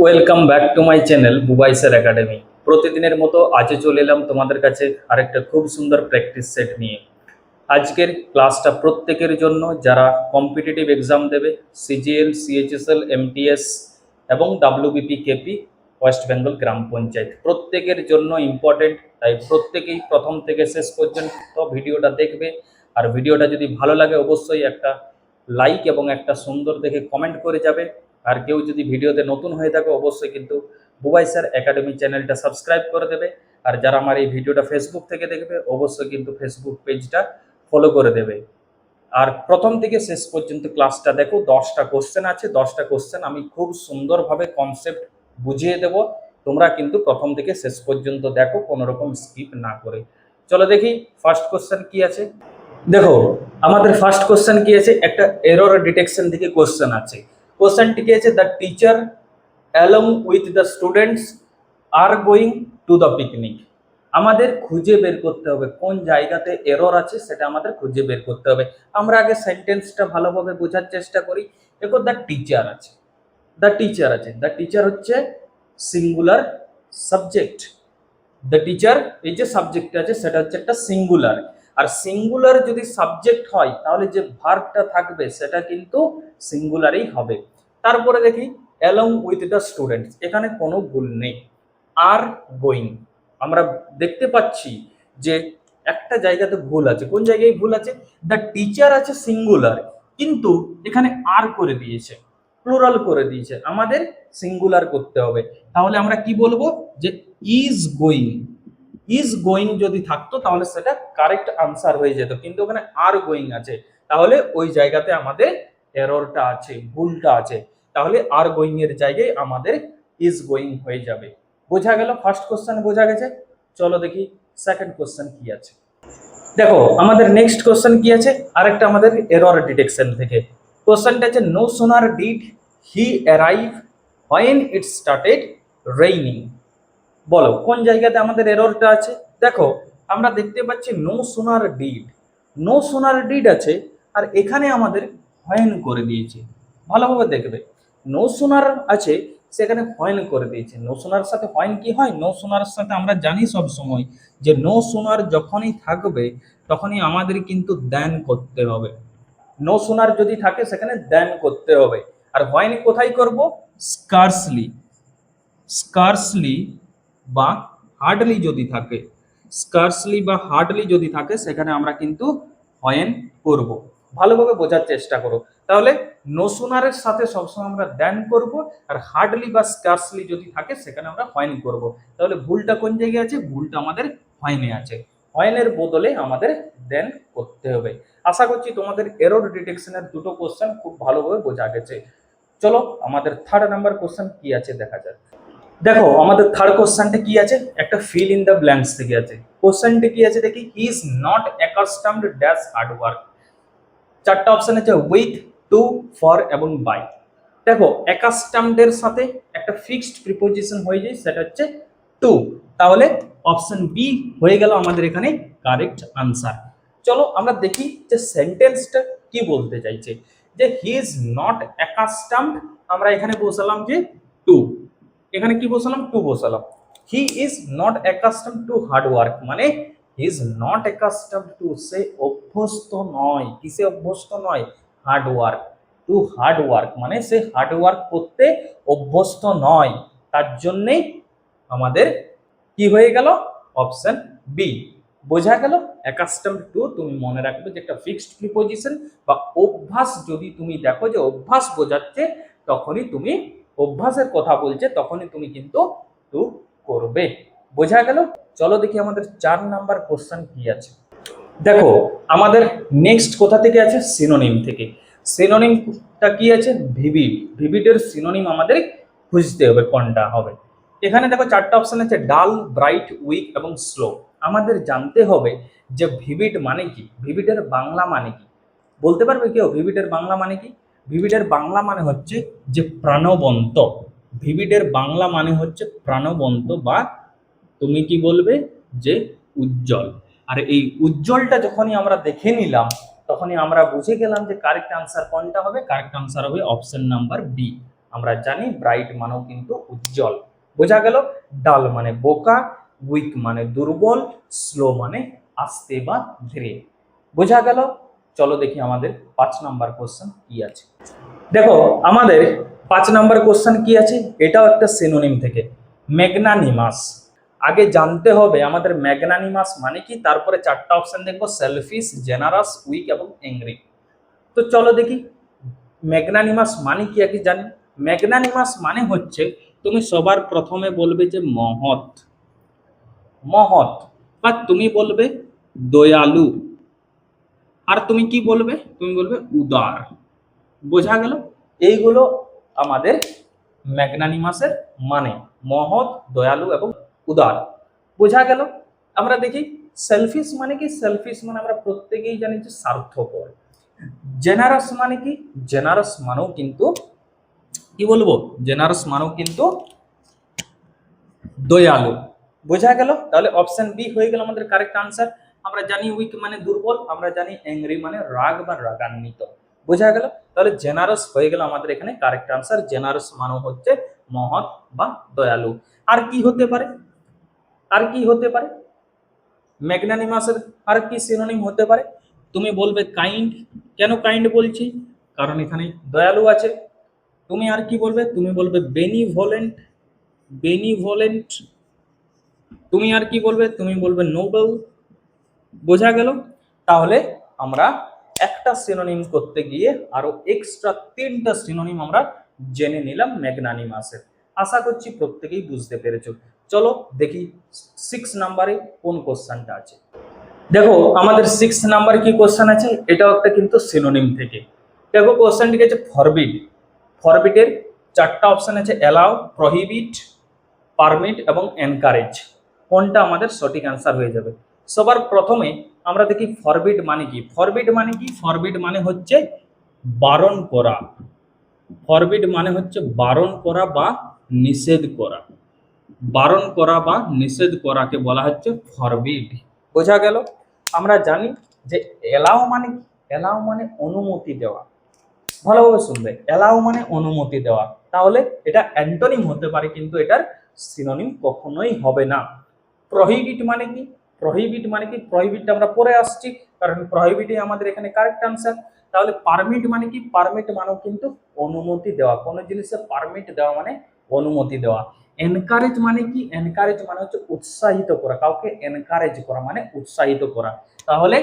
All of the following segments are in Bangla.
Welcome back to my channel বুবাইসের একাডেমি। প্রতিদিনের মতো আজও চলে এলাম তোমাদের কাছে আরেকটা খুব সুন্দর প্র্যাকটিস সেট নিয়ে। আজকের ক্লাসটা প্রত্যেকের জন্য যারা কম্পিটিটিভ এক্সাম দেবে, সিজিএল, সিএইচএসএল, এমটিএস এবং ডাব্লিউবিপি কেপি, ওয়েস্ট বেঙ্গল গ্রাম পঞ্চায়েত, প্রত্যেকের জন্য ইম্পর্টেন্ট। তাই প্রত্যেকেই প্রথম থেকে শেষ পর্যন্ত ভিডিওটা দেখবে। আর ভিডিওটা যদি ভালো লাগে অবশ্যই একটা লাইক এবং একটা সুন্দর দেখে কমেন্ট করে যাবে। আর কেউ যদি ভিডিওতে নতুন হয়ে থাকে অবশ্যই কিন্তু বুবাই স্যার একাডেমি চ্যানেলটা সাবস্ক্রাইব করে দেবে। আর যারা আমার এই ভিডিওটা ফেসবুক থেকে দেখবে অবশ্যই কিন্তু ফেসবুক পেজটা ফলো করে দেবে। আর প্রথম থেকে শেষ পর্যন্ত ক্লাসটা দেখো, 10টা কোশ্চেন আছে। 10টা কোশ্চেন আমি খুব সুন্দরভাবে কনসেপ্ট বুঝিয়ে দেব। তোমরা কিন্তু প্রথম থেকে শেষ পর্যন্ত দেখো, কোনো রকম স্কিপ না করে। চলো দেখি ফার্স্ট কোশ্চেন কি আছে। দেখো আমাদের ফার্স্ট কোশ্চেন কি আছে, একটা এরর ডিটেকশন থেকে কোশ্চেন আছে। কোশ্চেনটি কি আছে, the teacher along with the students are going to the picnic. আমাদের খুঁজে বের করতে হবে কোন জায়গাতে এরর আছে, সেটা আমাদের খুঁজে বের করতে হবে। আমরা আগে সেন্টেন্সটা ভালোভাবে বোঝার চেষ্টা করি। দেখো দ্য টিচার আছে, দ্য টিচার আছে, দ্য টিচার হচ্ছে সিঙ্গুলার সাবজেক্ট। দ্য টিচার এই যে সাবজেক্ট আছে সেটা হচ্ছে একটা সিঙ্গুলার। আর সিঙ্গুলার যদি সাবজেক্ট হয় তাহলে যে ভার্বটা থাকবে সেটা কিন্তু সিঙ্গুলারই হবে। তারপরে দেখি অ্যালং উইথ দ্য স্টুডেন্টস, এখানে কোনো ভুল নেই। আর গোয়িং, আমরা দেখতে পাচ্ছি যে একটা জায়গাতে ভুল আছে। কোন জায়গায় ভুল আছে, দ্য টিচার আছে সিঙ্গুলার কিন্তু এখানে আর করে দিয়েছে, প্লুরাল করে দিয়েছে। আমাদের সিঙ্গুলার করতে হবে। তাহলে আমরা কি বলবো যে ইজ গোয়িং। ইজ গোয়িং যদি থাকতো তাহলে সেটা কারেক্ট আনসার হয়ে যেত, কিন্তু ওখানে আর গোয়িং আছে। তাহলে ওই জায়গাতে আমাদের এররটা আছে, ভুলটা আছে। তাহলে আর গোয়িং এর জায়গায় আমাদের ইজ গোয়িং হয়ে যাবে। বোঝা গেল? ফার্স্ট কোশ্চেন বোঝা গেছে। চলো দেখি সেকেন্ড কোশ্চেন কি আছে। দেখো আমাদের নেক্সট কোশ্চেন কি আছে, আরেকটা আমাদের এরর ডিটেকশন থেকে। কোশ্চেনটা আছে no sooner did he arrive when it started raining. বলো কোন জায়গাতে আমাদের এররটা আছে। দেখো আমরা দেখতে পাচ্ছি no sooner did, no sooner did আছে, আর এখানে আমাদের হয়েন করে দিয়েছে। ভালোভাবে দেখবে, নো সোনার আছে সেখানে হয়েন করে দিয়েছে। নো সোনার সাথে হয়েন কি হয়, নো সোনার সাথে আমরা জানি সব সময় যে নো সোনার যখনই থাকবে তখনই আমাদের কিন্তু দেন করতে হবে। নো সোনার যদি থাকে সেখানে দেন করতে হবে। আর হয়েন কোথায় করব, স্কার্সলি, স্কার্সলি বা হার্ডলি যদি থাকে, স্কার্সলি বা হার্ডলি যদি থাকে সেখানে আমরা কিন্তু হয়েন করব। ভালোভাবে বোঝার চেষ্টা করো। তাহলে নো সোনারের সাথে সবসময় আমরা দেন করব, আর হার্ডলি বা স্কার্সলি যদি থাকে সেখানে আমরা হয়েন করব। তাহলে ভুলটা কোন জায়গায় আছে, ভুলটা আমাদের হয়েনে আছে। হয়েনের বদলে আমাদের দেন করতে হবে। আশা করছি তোমাদের এরর ডিটেকশনের দুটো কোশ্চেন খুব ভালোভাবে বোঝা গেছে। চলো আমাদের থার্ড নাম্বার কোশ্চেন কি আছে দেখা যাক। দেখো আমাদের থার্ড কোশ্চেনটা কি আছে, একটা ফিল ইন দ্য ব্ল্যাঙ্কস থেকে আছে। কোশ্চেনটা কি আছে দেখি, হি is not accustomed dash hard work. চারটা অপশন আছে, উইথ, টু, ফর এবং বাই। দেখো অ্যাকাস্টমড এর সাথে একটা ফিক্সড প্রিপোজিশন হয়ে যায়, সেটা হচ্ছে টু। তাহলে অপশন বি হয়ে গেল আমাদের এখানে কারেক্ট আনসার। চলো আমরা দেখি যে সেন্টেন্সটা কি বলতে চাইছে। যে হি ইজ নট অ্যাকাস্টমড, আমরা এখানে বসালাম যে টু, এখানে কি বসালাম, টু বসালাম। He is not accustom to hard work, মানে he is not accustom to, সে অভ্যস্ত নয়। কিসে অভ্যস্ত নয়, hard work. To hard work মানে সে হার্ড ওয়ার্ক করতে অভ্যস্ত নয়। তার জন্যেই আমাদের কি হয়ে গেল, অপশন বি। বোঝা গেল? অ্যাকাস্টম টু তুমি মনে রাখবে যে একটা ফিক্সড প্রিপোজিশন বা অভ্যাস। যদি তুমি দেখো যে অভ্যাস বোঝাচ্ছে তখনই তুমি, অভ্যাসের কথা বলছে তখনই তুমি কিন্তু টু করবে। বোঝা গেল? চলো দেখি আমাদের 4 নাম্বার কোশ্চেন কি আছে। দেখো আমাদের নেক্সট কোথা থেকে আছে, সিনোনিম থেকে। সিনোনিমটা কি আছে, ভিভিড। ভিভিডের সিনোনিম আমাদের খুঁজতে হবে কোনটা হবে। এখানে দেখো চারটা অপশন আছে, ডাল, ব্রাইট, উইক এবং স্লো। আমাদের জানতে হবে যে ভিভিড মানে কি, ভিভিডের বাংলা মানে কি। বলতে পারবে কেউ ভিভিডের বাংলা মানে কি? ভিভিডের বাংলা মানে হচ্ছে যে প্রাণবন্ত। ভিভিডের বাংলা মানে হচ্ছে প্রাণবন্ত, বা তুমি কি বলবে যে উজ্জ্বল। আর এই উজ্জ্বলটা যখনই আমরা দেখে নিলাম তখনই আমরা বুঝে গেলাম যে কারেক্ট আনসার কোনটা হবে। কারেক্ট আনসার হবে অপশন নাম্বার বি, আমরা জানি ব্রাইট মানেও কিন্তু উজ্জ্বল। বোঝা গেল? ডাল মানে বোকা, উইক মানে দুর্বল, স্লো মানে আস্তে বা ধীরে। বোঝা গেল? চলো দেখি আমাদের 5 নাম্বার কোশ্চেন কি আছে। দেখো আমাদের 5 নাম্বার কোশ্চেন কি আছে, এটাও একটা সিনোনিম থেকে, ম্যাগনানিমাস। আগে জানতে হবে আমাদের ম্যাগনানিমাস মানে কি, তারপরে 4টা অপশন দেখবো, সেলফিশ, জেনারাস, উইক এবং অ্যাংরি। তো চলো দেখি ম্যাগনানিমাস মানে কি আগে জানি। ম্যাগনানিমাস মানে হচ্ছে, তুমি সবার প্রথমে বলবে যে মহৎ, মহৎ, বা তুমি বলবে দয়ালু, আর তুমি কি বলবে, তুমি বলবে উদার। বোঝা গেল? এইগুলো আমাদের ম্যাগনানিমাসের মানে, মহৎ, দয়ালু এবং উদার। বোঝা গেল? আমরা দেখি সেলফিশ মানে কি। সেলফিশ মানে আমরা প্রত্যেকেই জানি যে স্বার্থপর। জেনারাস মানে কি, জেনারাস মানেও কিন্তু কি বলবো, জেনারাস মানেও কিন্তু দয়ালু। বোঝা গেল? তাহলে অপশন বি হয়ে গেল আমাদের কারেক্ট আনসার। আমরা জানি উইক মানে দুর্বল, আমরা জানি অ্যাংরি মানে রাগ বা রাগান্বিত। বোঝা গেল? তাহলে জেনারস হয়ে গেল আমাদের এখানে কারেক্ট আনসার। জেনারস মানে হচ্ছে মহৎ বা দয়ালু। আর কি হতে পারে, আর কি হতে পারে ম্যাগনানিমাসের আর কি সিনোনিম হতে পারে? তুমি বলবে কাইন্ড। কেন কাইন্ড বলছি? কারণ এখানে দয়ালু আছে। তুমি আর কি বলবে, তুমি বলবে বেনিভোলেন্ট, বেনিভোলেন্ট। তুমি আর কি বলবে, তুমি বলবে নোবেল। বোঝা গেল? তাহলে আমরা একটা সিনোনিম করতে গিয়ে আরো এক্সট্রা 3টা সিনোনিম আমরা জেনে নিলাম ম্যাগনানিমাসের। আশা করছি প্রত্যেকেই বুঝতে পেরেছো। চলো দেখি 6 নাম্বারে কোন কোশ্চেনটা আছে। দেখো আমাদের 6 নাম্বারে কি কোশ্চেন আছে, এটাও একটা কিন্তু সিনোনিম থেকে। দেখো কোশ্চেনটি আছে ফরবিড। ফরবিডের 4টা অপশন আছে, অ্যালাউ, প্রহিবিট, পারমিট এবং এনকারেজ। কোনটা আমাদের সঠিক অ্যান্সার হয়ে যাবে? সবার প্রথমে আমরা দেখি ফরবিড মানে কি। ফরবিড মানে কি, ফরবিড মানে হচ্ছে বারণ করা। ফরবিড মানে হচ্ছে বারণ করা বা নিষেধ করা। বারণ করা বা নিষেধ করাকে বলা হচ্ছে ফরবিড। বোঝা গেল? আমরা জানি যে এলাও মানে কি, এলাও মানে অনুমতি দেওয়া। ভালোভাবে শুনবে, এলাও মানে অনুমতি দেওয়া। তাহলে এটা অ্যান্টোনিম হতে পারে কিন্তু এটার সিনোনিম কখনোই হবে না। প্রহিবিট মানে কি, প্রহিবিট মানে কি, প্রহিবিটটা আমরা পরে আসছি, কারণ প্রহিবিটই আমাদের এখানে কারেক্ট আনসার। তাহলে পারমিট মানে কি, পারমিট মানেও কিন্তু অনুমতি দেওয়া। কোনো জিনিসে পারমিট দেওয়া মানে অনুমতি দেওয়া। এনকারেজ মানে কি, এনকারেজ মানে হচ্ছে উৎসাহিত করা। কাউকে এনকারেজ করা মানে উৎসাহিত করা। তাহলে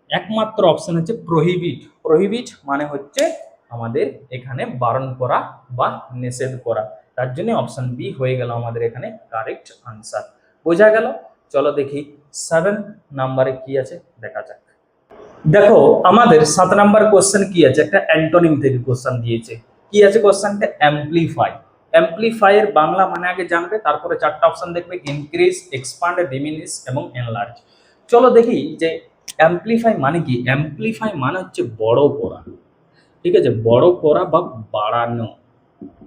একমাত্র অপশন হচ্ছে প্রহিবিট। প্রহিবিট মানে হচ্ছে আমাদের এখানে বারণ করা বা নিষেধ করা। তার জন্য অপশন বি হয়ে গেল আমাদের এখানে কারেক্ট আনসার। বোঝা গেল? চলো দেখি 7 নাম্বারে কি আছে দেখা যাক। দেখো আমাদের 7 নাম্বার কোশ্চেন কি আছে, একটা অ্যান্টোনিম থেকে কোশ্চেন দিয়েছে। কি আছে কোশ্চেনটা? অ্যাম্পলিফাই। অ্যাম্পলিফাই এর বাংলা মানে আগে জানবে, তারপরে 4টা অপশন দেখবে, ইনক্রিজ, এক্সপান্ড, ডিমিনিশ এবং এনলার্জ। চলো দেখি যে অ্যাম্পলিফাই মানে কি। অ্যাম্পলিফাই মানে হচ্ছে বড় করা। ঠিক আছে, বড় করা বা বাড়ানো।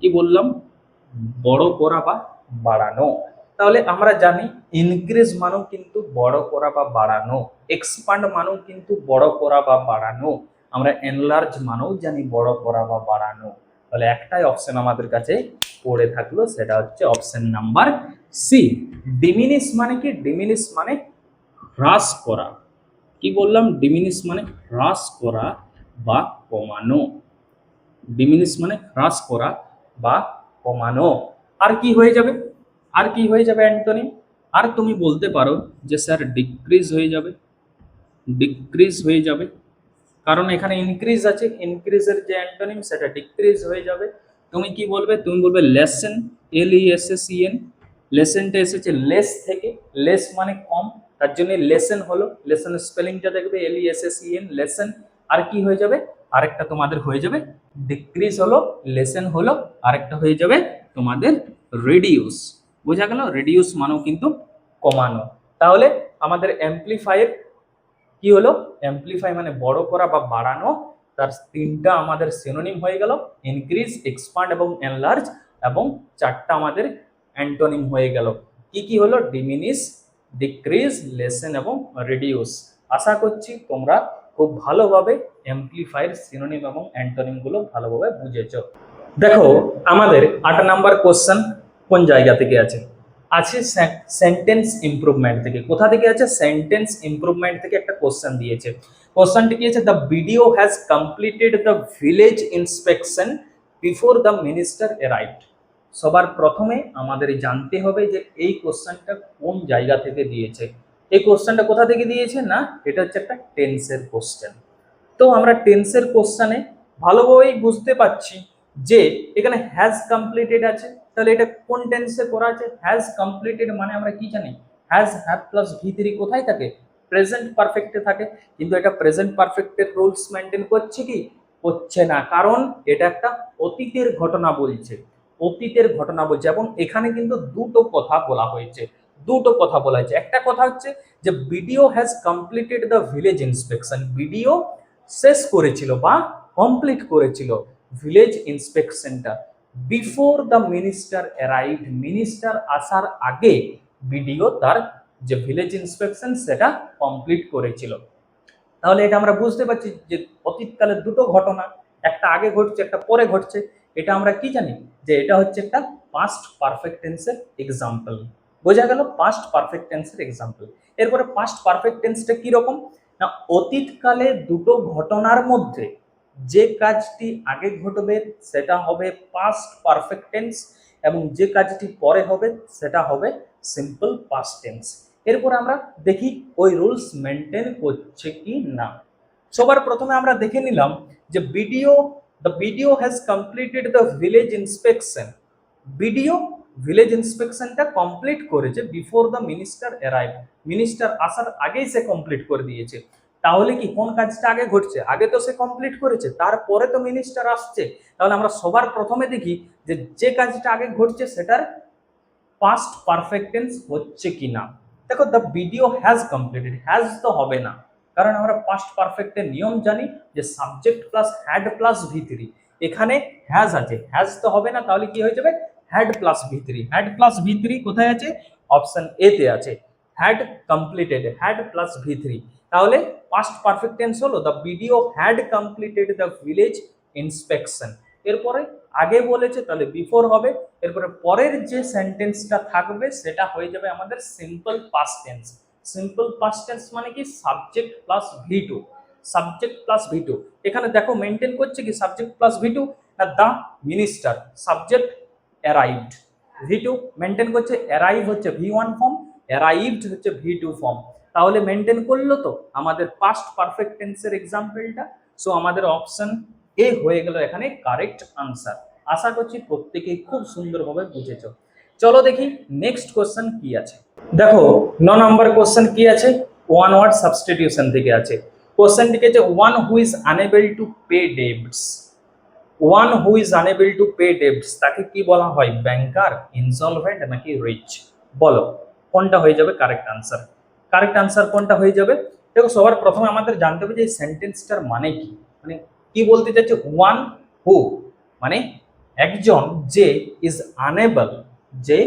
কি বললাম? বড় করা বা বাড়ানো। তাহলে আমরা জানি ইনক্রিজ মানেও কিন্তু বড় করা বা বাড়ানো, এক্সপান্ড মানেও কিন্তু বড় করা বা বাড়ানো, আমরা এনলার্জ মানেও জানি বড় করা বা বাড়ানো। তাহলে একটাই অপশন আমাদের কাছে পড়ে থাকলো, সেটা হচ্ছে অপশন নাম্বার সি। ডিমিনিশ মানে কি? ডিমিনিশ মানে হ্রাস করা। কি বললাম? ডিমিনিশ মানে হ্রাস করা বা কমানো। ডিমিনিশ মানে হ্রাস করা বা কমানো। আর কি হয়ে যাবে, আর কি হয়ে যাবে অ্যান্টোনিম? আর তুমি বলতে পারো যে স্যার ডিক্রিজ হয়ে যাবে, ডিক্রিজ হয়ে যাবে। কারণ এখানে ইনক্রিজ আছে, ইনক্রিজের যে অ্যান্টোনিম সেটা ডিক্রিজ হয়ে যাবে। তুমি কি বলবে? তুমি বলবে লেসেন, LESSEN। লেসেনটা এসেছে লেস থেকে, লেস মানে কম, তার জন্য লেসেন হলো। লেসেনের স্পেলিংটা দেখবে LESSEN, লেসেন। আর কি হয়ে যাবে? আরেকটা তোমাদের হয়ে যাবে ডিক্রিজ হলো, লেসেন হলো, আরেকটা হয়ে যাবে তোমাদের রিডিউস। বোঝা গেল? রিডিউস মানেও কিন্তু কমানো। তাহলে আমাদের অ্যাম্পলিফায়ার কি হলো? অ্যাম্পলিফাই মানে বড় করা বা বাড়ানো। তার 3টা আমাদের সিনোনিম হয়ে গেল, ইনক্রিজ, এক্সপান্ড এবং এনলার্জ, এবং 4টা আমাদের অ্যান্টোনিম হয়ে গেল। কি কি হলো? ডিমিনিশ, ডিক্রিজ, লেসেন এবং রিডিউস। আশা করছি তোমরা খুব ভালোভাবে অ্যাম্পলিফায়ার সিনোনিম এবং অ্যান্টোনিম গুলো ভালোভাবে বুঝেছো। দেখো আমাদের 8 নাম্বার কোশ্চেন কোন জায়গা থেকে আছে? আছে সেন্টেন্স ইমপ্রুভমেন্ট থেকে। কোথা থেকে আছে? সেন্টেন্স ইমপ্রুভমেন্ট থেকে একটা কোশ্চেন দিয়েছে। কোশ্চেনটি কি আছে? The video has completed the village inspection before the minister arrived. সবার প্রথমে আমাদের জানতে হবে যে এই কোশ্চেনটা কোন জায়গা থেকে দিয়েছে। এই কোশ্চেনটা কোথা থেকে দিয়েছে? না, এটা হচ্ছে একটা টেন্সের কোশ্চেন। তো আমরা টেন্সের কোশ্চেনে ভালোভাবেই বুঝতে পারছি যে এখানে হ্যাজ কমপ্লিটেড আছে, তাহলে এটা কোন টেন্সে করা আছে? হ্যাজ কমপ্লিটেড মানে আমরা কি জানি? হ্যাজ হ্যাভ প্লাস ভি3 কোথায় থাকে? প্রেজেন্ট পারফেক্টে থাকে। কিন্তু এটা প্রেজেন্ট পারফেক্টের রুলস মেনটেন করছে কি? করছে না, কারণ এটা একটা অতীতের ঘটনা বলছে। অতীতের ঘটনা বলছে এবং এখানে কিন্তু দুটো কথা বলা হয়েছে। দুটো কথা বলা হয়েছে। একটা কথা হচ্ছে যে BDO has completed the village inspection. BDO শেষ করেছিল বা কমপ্লিট করেছিল ভিলেজ ইন্সপেকশনটা before the minister arrived. Minister আসার আগে বিডিও তার যে ভিলেজ ইন্সপেকশন সেটা কমপ্লিট করেছিল। তাহলে এটা আমরা বুঝতে পারছি যে অতীতকালের দুটো ঘটনা, একটা আগে ঘটছে একটা পরে ঘটছে। এটা আমরা কি জানি যে এটা হচ্ছে একটা পাস্ট পারফেক্ট টেন্সের এক্সাম্পল। বোঝা গেল? পাস্ট পারফেক্ট টেন্সের এক্সাম্পল। এরপরে পাস্ট পারফেক্ট টেন্সটা কি রকম? না, অতীতকালে দুটো ঘটনার মধ্যে যে কাজটি আগে ঘটবে সেটা হবে পাস্ট পারফেক্ট টেন্স এবং যে কাজটি পরে হবে সেটা হবে সিম্পল পাস্ট টেন্স। এরপর আমরা দেখি ওই রুলস মেনটেন করছে কি না। সবার প্রথমে আমরা দেখে নিলাম যে the video has completed the village inspection. Video village ইন্সপেকশনটা কমপ্লিট করেছে before the minister arrive. Minister আসার আগেই সে কমপ্লিট করে দিয়েছে। তাহলে কি কোন কাজটা আগে ঘটছে? আগে তো সে কমপ্লিট করেছে, তারপরে তো মিনিস্টার আসছে। তাহলে আমরা সবার প্রথমে দেখি যে যে কাজটা আগে ঘটছে সেটার পাস্ট পারফেক্ট টেন্স হচ্ছে কিনা। দেখো the video has completed, has তো হবে না, কারণ আমরা পাস্ট পারফেক্টের নিয়ম জানি যে সাবজেক্ট প্লাস হ্যাড প্লাস ভি3। এখানে হ্যাজ আছে, হ্যাজ তো হবে না, তাহলে কি হয়ে যাবে? হ্যাড প্লাস ভি3। হ্যাড প্লাস ভি3 কোথায় আছে? অপশন এ তে আছে। হ্যাড কমপ্লিটেড, হ্যাড প্লাস ভি3। তাহলে পাস্ট পারফেক্ট টেন্স হলো the video had completed the village inspection. এরপরে আগে বলেছে তাহলে বিফোর হবে। এরপরে পরের যে সেন্টেন্সটা থাকবে সেটা হয়ে যাবে আমাদের simple past tense. Simple past tense মানে কি? Subject plus ভি2। Subject plus ভি2। এখানে দেখো মেনটেন করছে কি সাবজেক্ট প্লাস ভি2? না, the minister, subject arrived. ভি2 maintain করছে, অ্যারাইভ হচ্ছে ভি1 ফর্ম, অ্যারাইভড হচ্ছে ভি2 ফর্ম। তাহলে মেনটেন করলো তো আমাদের পাস্ট পারফেক্ট টেন্সের এক্সাম্পলটা। সো আমাদের অপশন এ হয়ে গেল এখানে কারেক্ট আনসার। আশা করছি প্রত্যেকেই খুব সুন্দরভাবে বুঝেছো। চলো দেখি নেক্সট কোশ্চেন কি আছে। দেখো 9 নম্বর কোশ্চেন কি আছে? ওয়ান ওয়ার্ড সাবস্টিটিউশন থেকে আছে। কোশ্চেনটিকে যে one who is unable to pay debts. One who is unable to pay debts তাকে কি বলা হয়? ব্যাংকার, ইনসলভেন্ট নাকি রিচ? বলো কোনটা হয়ে যাবে কারেক্ট আনসার? কারেক্ট আনসার কোনটা হয়ে যাবে? দেখো সবার প্রথমে আমাদের জানতে হবে যে এই সেন্টেন্সটার মানে কি। মানে কি বলতে চাইছে? ওয়ান হু মানে একজন যে, ইজ আনএবল যে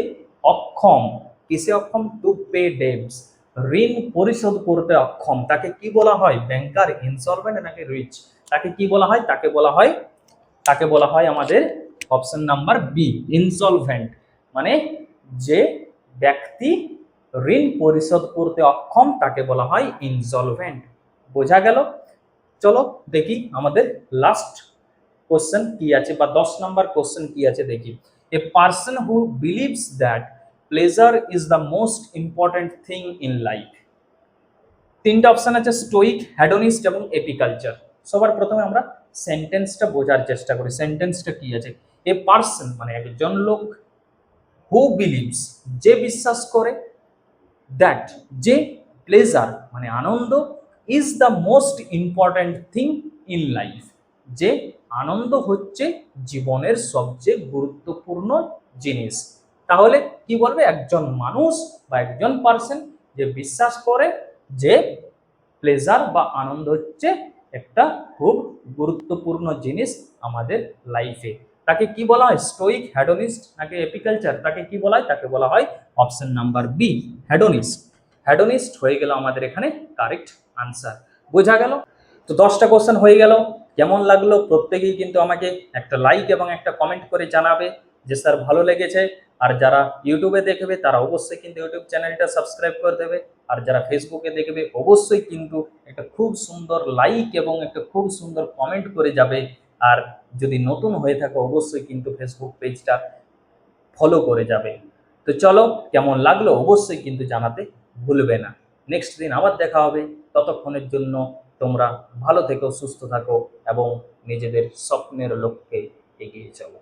অক্ষম। কিসে অক্ষম? টু পে ডেবটস ঋণ পরিশোধ করতে অক্ষম, তাকে কি বলা হয়? ব্যাংকার, ইনসলভেন্ট নাকি রিচ? তাকে কি বলা হয়? তাকে বলা হয় আমাদের অপশন নাম্বার বি, ইনসলভেন্ট। মানে যে ব্যক্তি ঋণ পরিশোধ করতে অক্ষম তাকে বলা হয় ইনসলভেন্ট। বোঝা গেল? চলো দেখি আমাদের লাস্ট কোশ্চেন কি আছে বা 10 নম্বর কোশ্চেন কি আছে দেখি। A person who believes that pleasure is the most important thing in life. তিনটা অপশন আছে, স্টোইক, হেডোনিস্ট এবং এপিকালচার। সবার প্রথমে আমরা সেন্টেন্সটা বোঝার চেষ্টা করি। সেন্টেন্সটা কি আছে? এ পার্সন মানে একজন লোক, হু বিলিভস যে বিশ্বাস করে, দ্যাট যে প্লেজার মানে আনন্দ, is the most important thing in life যে আনন্দ হচ্ছে জীবনের সবচেয়ে গুরুত্বপূর্ণ জিনিস। তাহলে কি বলবে? একজন মানুষ বা একজন পার্সন যে বিশ্বাস করে যে প্লেজার বা আনন্দ হচ্ছে একটা খুব গুরুত্বপূর্ণ জিনিস আমাদের লাইফে, তাকে কি বলা হয়? স্টোইক, হেডোনিস্ট নাকি এপিকালচার? তাকে কি বলা হয়? তাকে বলা হয় অপশন নাম্বার বি, হেডোনিস্ট। হেডোনিস্ট হয়ে গেল আমাদের এখানে কারেক্ট আনসার। বোঝা গেল? তো 10টা কোশ্চেন হয়ে গেল। কেমন লাগলো প্রত্যেকেই কিন্তু আমাকে একটা লাইক এবং একটা কমেন্ট করে জানাবে যে স্যার ভালো লেগেছে। আর যারা ইউটিউবে দেখবে তারা অবশ্যই কিন্তু ইউটিউব চ্যানেলটা সাবস্ক্রাইব করে দেবে। আর যারা ফেসবুকে দেখবে অবশ্যই কিন্তু একটা খুব সুন্দর লাইক এবং একটা খুব সুন্দর কমেন্ট করে যাবে। আর যদি নতুন হয়ে থাকে অবশ্যই কিন্তু ফেসবুক পেজটা ফলো করে যাবে। তো চলো, কেমন লাগলো অবশ্যই কিন্তু জানাতে ভুলবে না। নেক্সট দিন আবার দেখা হবে। ততক্ষণের জন্য তোমরা ভালো থেকো, সুস্থ থাকো এবং নিজেদের স্বপ্নের লক্ষ্যে এগিয়ে চলো।